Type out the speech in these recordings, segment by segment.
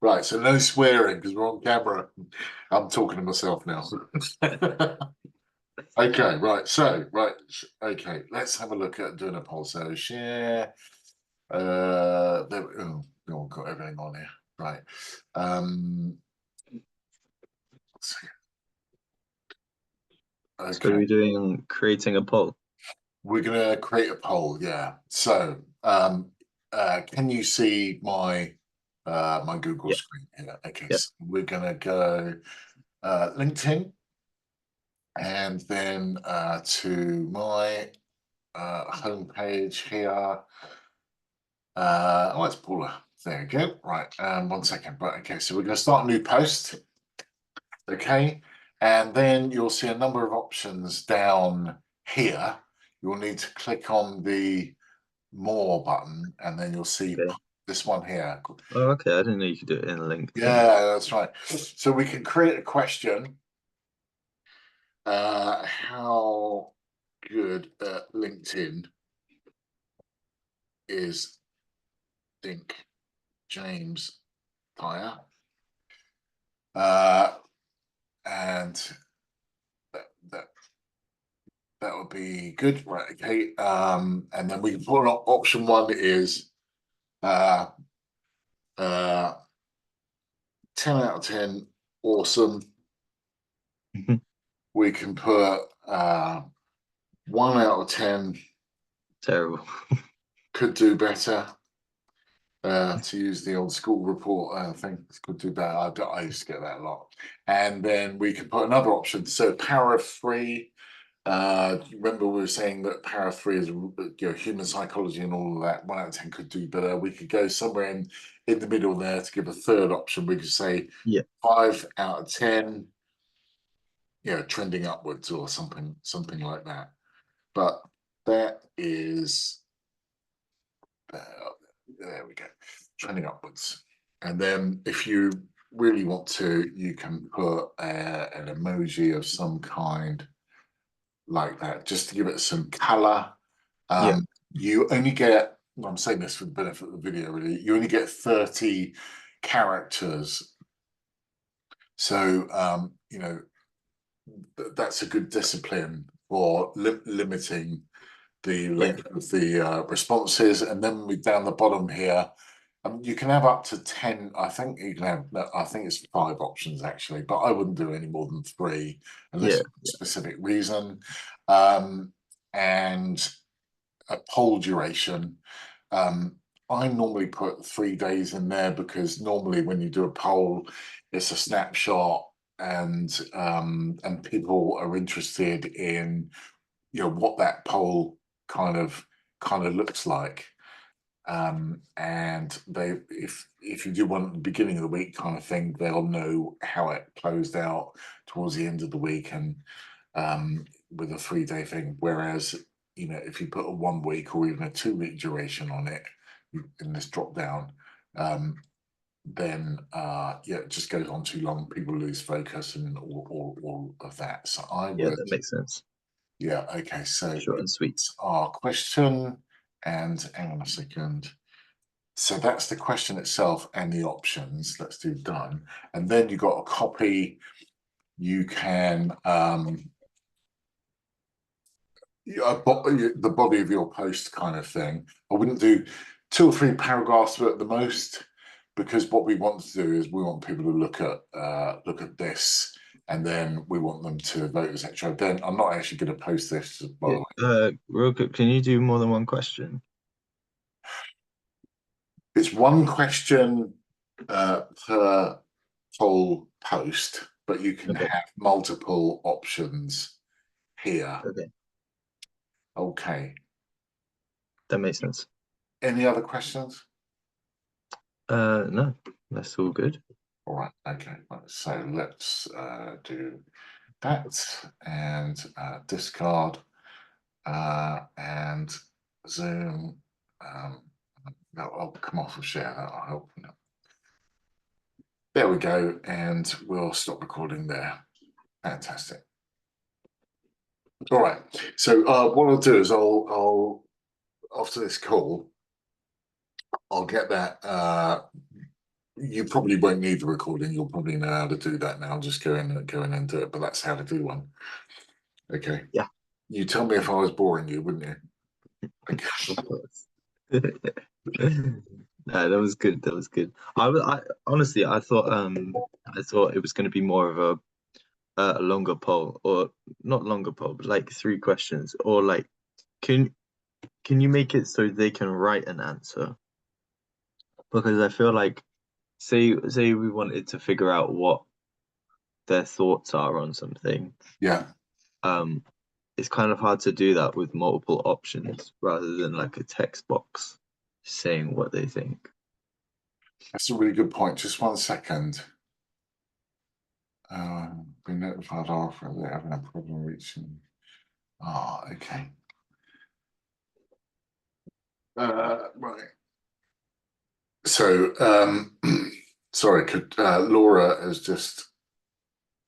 Right, so no swearing because we're on camera. I'm talking to myself now. Okay, okay, let's have a look at doing a poll. So share, there, oh, we all got everything on here, right? So we're doing creating a poll. We're gonna create a poll, yeah. So, can you see my my Google screen here? Okay, so we're gonna go LinkedIn, and then to my homepage here. Oh, it's Paula. There we go. Right, 1 second. Right, okay, so we're going to start a new post. Okay, and then you'll see a number of options down here. You'll need to click on the more button, and then you'll see this one here. Oh, okay. I didn't know you could do it in LinkedIn. Yeah, that's right. So we can create a question. How good at LinkedIn is Think James Dyer? And that would be good, right? Okay, and then we can put on option one is 10 out of 10, awesome. We can put 1 out of 10, terrible. could do better. To use the old school report thing, could do better. I used to get that a lot. And then we can put another option. So power of 3. Remember we were saying that power of 3 is human psychology and all of that. 1 out of 10 could do better. We could go somewhere in the middle there to give a third option. We could say 5 out of 10, trending upwards or something like that. But that is there we go, trending upwards. And then if you really want to, you can put an emoji of some kind like that, just to give it some color. You only get, I'm saying this for the benefit of the video, really, you only get 30 characters. So, that's a good discipline for limiting the length of the responses. And then down the bottom here, you can have up to 10. I think you can have, I think it's 5 options actually, but I wouldn't do any more than 3 unless a specific reason. And a poll duration. I normally put 3 days in there because normally when you do a poll, it's a snapshot, and people are interested in what that poll kind of looks like. And if you do one at the beginning of the week kind of thing, they'll know how it closed out towards the end of the week, and with a 3-day thing. Whereas if you put a 1 week or even a 2-week duration on it in this drop down, then it just goes on too long. People lose focus and all of that. So I would. That makes sense. Yeah. Okay. So short and sweet. Our question, and hang on a second. So that's the question itself and the options. Let's do done. And then you've got a copy. You can the body of your post kind of thing. I wouldn't do 2 or 3 paragraphs at the most, because what we want to do is we want people to look at this, and then we want them to vote, etc. Then I'm not actually going to post this, by the way. Real quick, can you do more than 1 question? It's 1 question per whole post, but you can have multiple options here. Okay. That makes sense. Any other questions? No, that's all good. All right. Okay. So let's do that, and discard and Zoom. I'll come off of share. That'll help. There we go, and we'll stop recording there. Fantastic. All right. So what I'll do is I'll after this call, I'll get that. You probably won't need the recording. You'll probably know how to do that now. Just go in and do it. But that's how to do one. Okay. Yeah. You tell me if I was boring you, wouldn't you? Okay. Of course. No, that was good. That was good. I honestly, I thought it was going to be more of a longer poll, or not longer poll, but like 3 questions, or like, can can you make it so they can write an answer? Because I feel like, say we wanted to figure out what their thoughts are on something, Yeah. um, it's kind of hard to do that with multiple options rather than like a text box saying what they think. That's a really good point. Just 1 second. Been notified after they're having a problem reaching. Ah, okay. Right. So, sorry, could Laura has just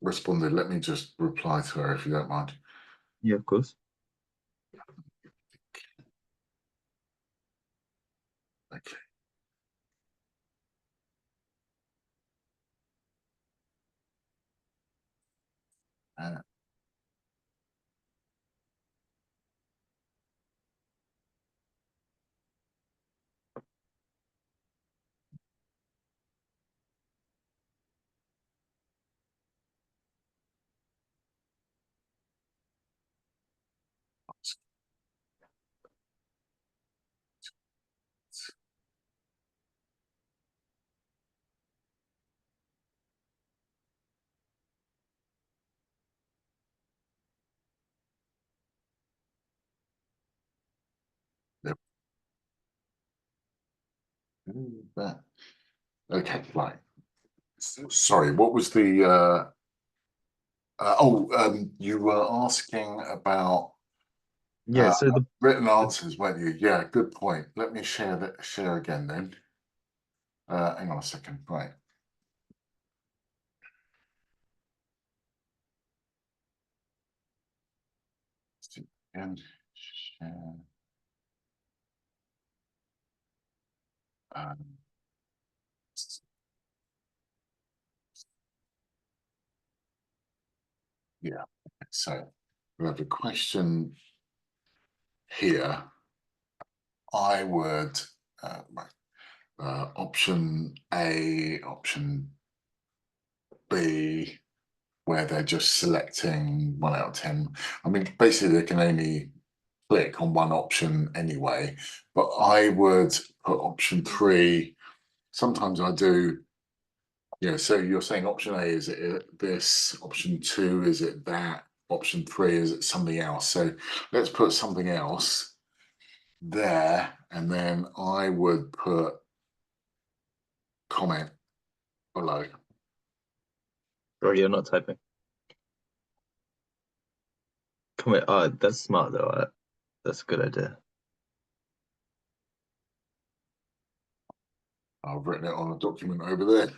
responded. Let me just reply to her if you don't mind. Yeah, of course. Okay. Uh, yep. Okay, right. Sorry, what was the you were asking about Yeah, so written answers, weren't you? Yeah, good point. Let me share again then. Hang on a second. Right. And share. Um, yeah. So we have a question here. I would option A, option B, where they're just selecting 1 out of 10. I mean, basically they can only click on one option anyway, but I would put option 3. Sometimes I do, so you're saying option A, is it this? Option 2, is it that? Option 3, is it something else? So let's put something else there, and then I would put comment below. or you're not typing. Comment. Oh, that's smart though. That's a good idea. I've written it on a document over there.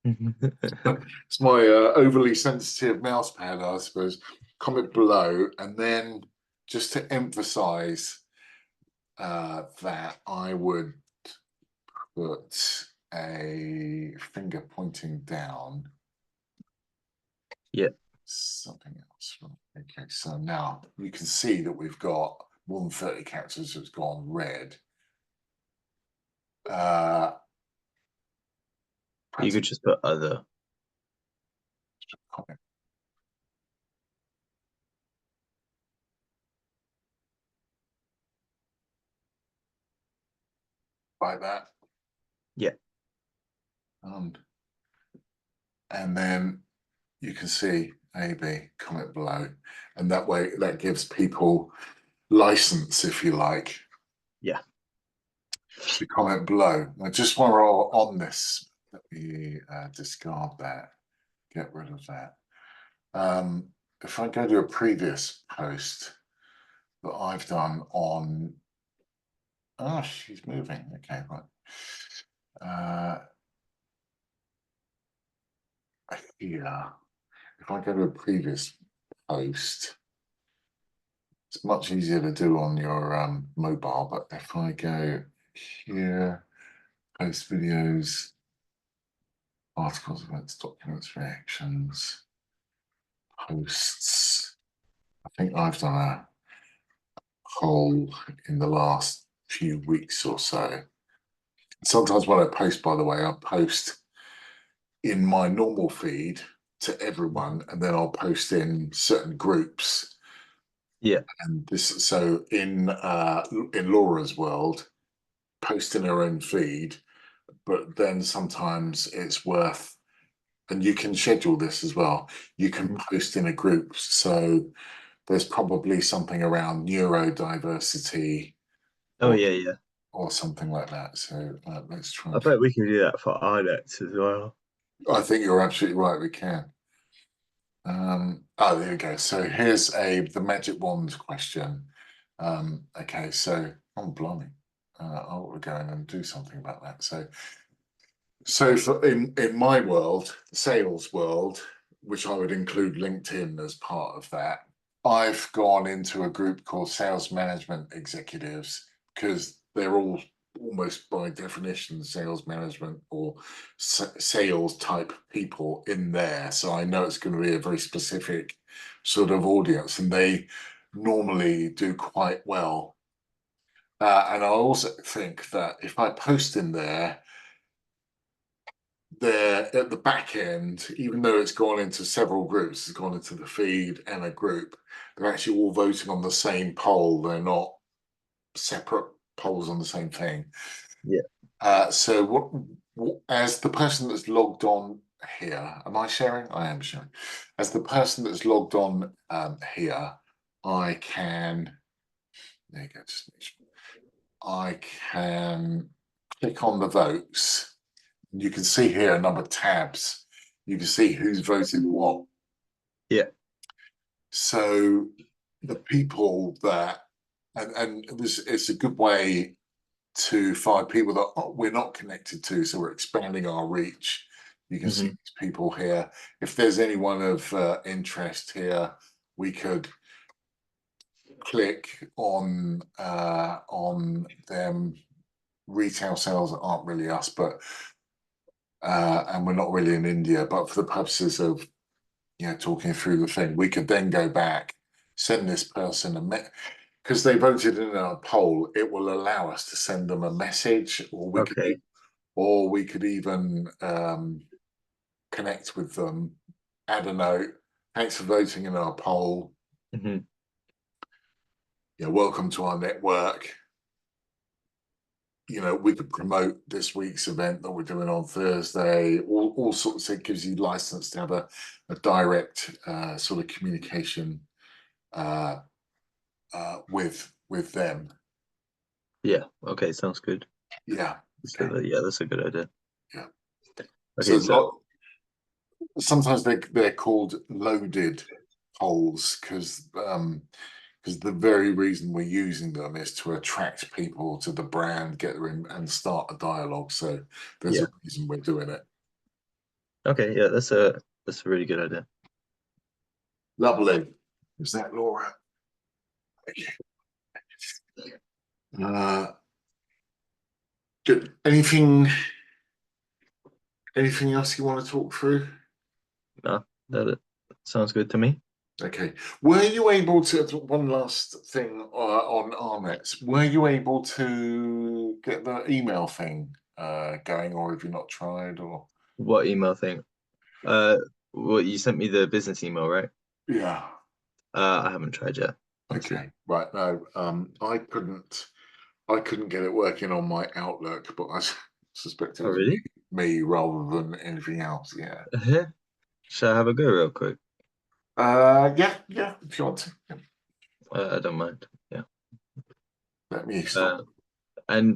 It's my overly sensitive mouse pad, I suppose. Comment below, and then just to emphasize that I would put a finger pointing down. Yeah. Something else. Okay, so now you can see that we've got more than 30 characters that's gone red. You could just put other. Comment. Like that. Yeah. And then you can see A/B, comment below, and that way that gives people license, if you like, Yeah. to comment below. Now, just while we're on this, let me discard that, get rid of that. If I go to a previous post that I've done on, oh, she's moving. Okay, right. Here, if I go to a previous post, it's much easier to do on your mobile, but if I go here, post videos, articles, events, documents, reactions, posts. I think I've done a poll in the last few weeks or so. Sometimes when I post, by the way, I post in my normal feed to everyone, and then I'll post in certain groups. Yeah. And this, so in Laura's world, post in her own feed, but then sometimes it's worth, and you can schedule this as well. You can post in a group. So there's probably something around neurodiversity Oh or yeah, yeah. something like that. So let's try I and. bet we can do that for our nets as well. I think you're absolutely right. We can. Oh, there we go. So here's the magic wand question. Okay, so oh blimey, I'll go in and do something about that. So for in my world, the sales world, which I would include LinkedIn as part of that, I've gone into a group called Sales Management Executives because they're all almost by definition sales management or sales type people in there. So I know it's going to be a very specific sort of audience, and they normally do quite well. And I also think that if I post in there, they're at the back end, even though it's gone into several groups, it's gone into the feed and a group, they're actually all voting on the same poll. They're not separate polls on the same thing. Yeah. So what, as the person that's logged on here, am I sharing? I am sharing. As the person that's logged on here, I can, there you go, just make sure. I can click on the votes. You can see here a number of tabs. You can see who's voted what. Yeah. So the people that, and this, it's a good way to find people that we're not connected to. So we're expanding our reach. You can see these people here. If there's anyone of interest here, we could click on them. Retail sales aren't really us, but and we're not really in India, but for the purposes of talking through the thing, we could then go back, send this person because they voted in our poll, it will allow us to send them a message, or Okay. we could even connect with them, add a note. Thanks for voting in our poll. Mhm. Welcome to our network. We could promote this week's event that we're doing on Thursday, all sorts. It gives you license to have a direct sort of communication with them. Yeah. Okay. Sounds good. Yeah. Okay. Yeah, that's a good idea. Yeah. Okay. So sometimes they're called loaded polls because the very reason we're using them is to attract people to the brand, get them in and start a dialogue. So there's Yeah. a reason we're doing it. Okay. Yeah, that's a really good idea. Lovely. Is that Laura? Okay. Good. Anything else you want to talk through? No, that sounds good to me. Okay. Were you able to, one last thing on Arnets, were you able to get the email thing going, or have you not tried? Or What email thing? Well, you sent me the business email, right? yeah. I haven't tried yet. Okay. Right. No, I couldn't get it working on my Outlook, but I suspect it Oh, was really? me rather than anything else. Yeah. Shall I have a go real quick? Yeah, if you want to. Yeah. I don't mind. Yeah. Let me stop. And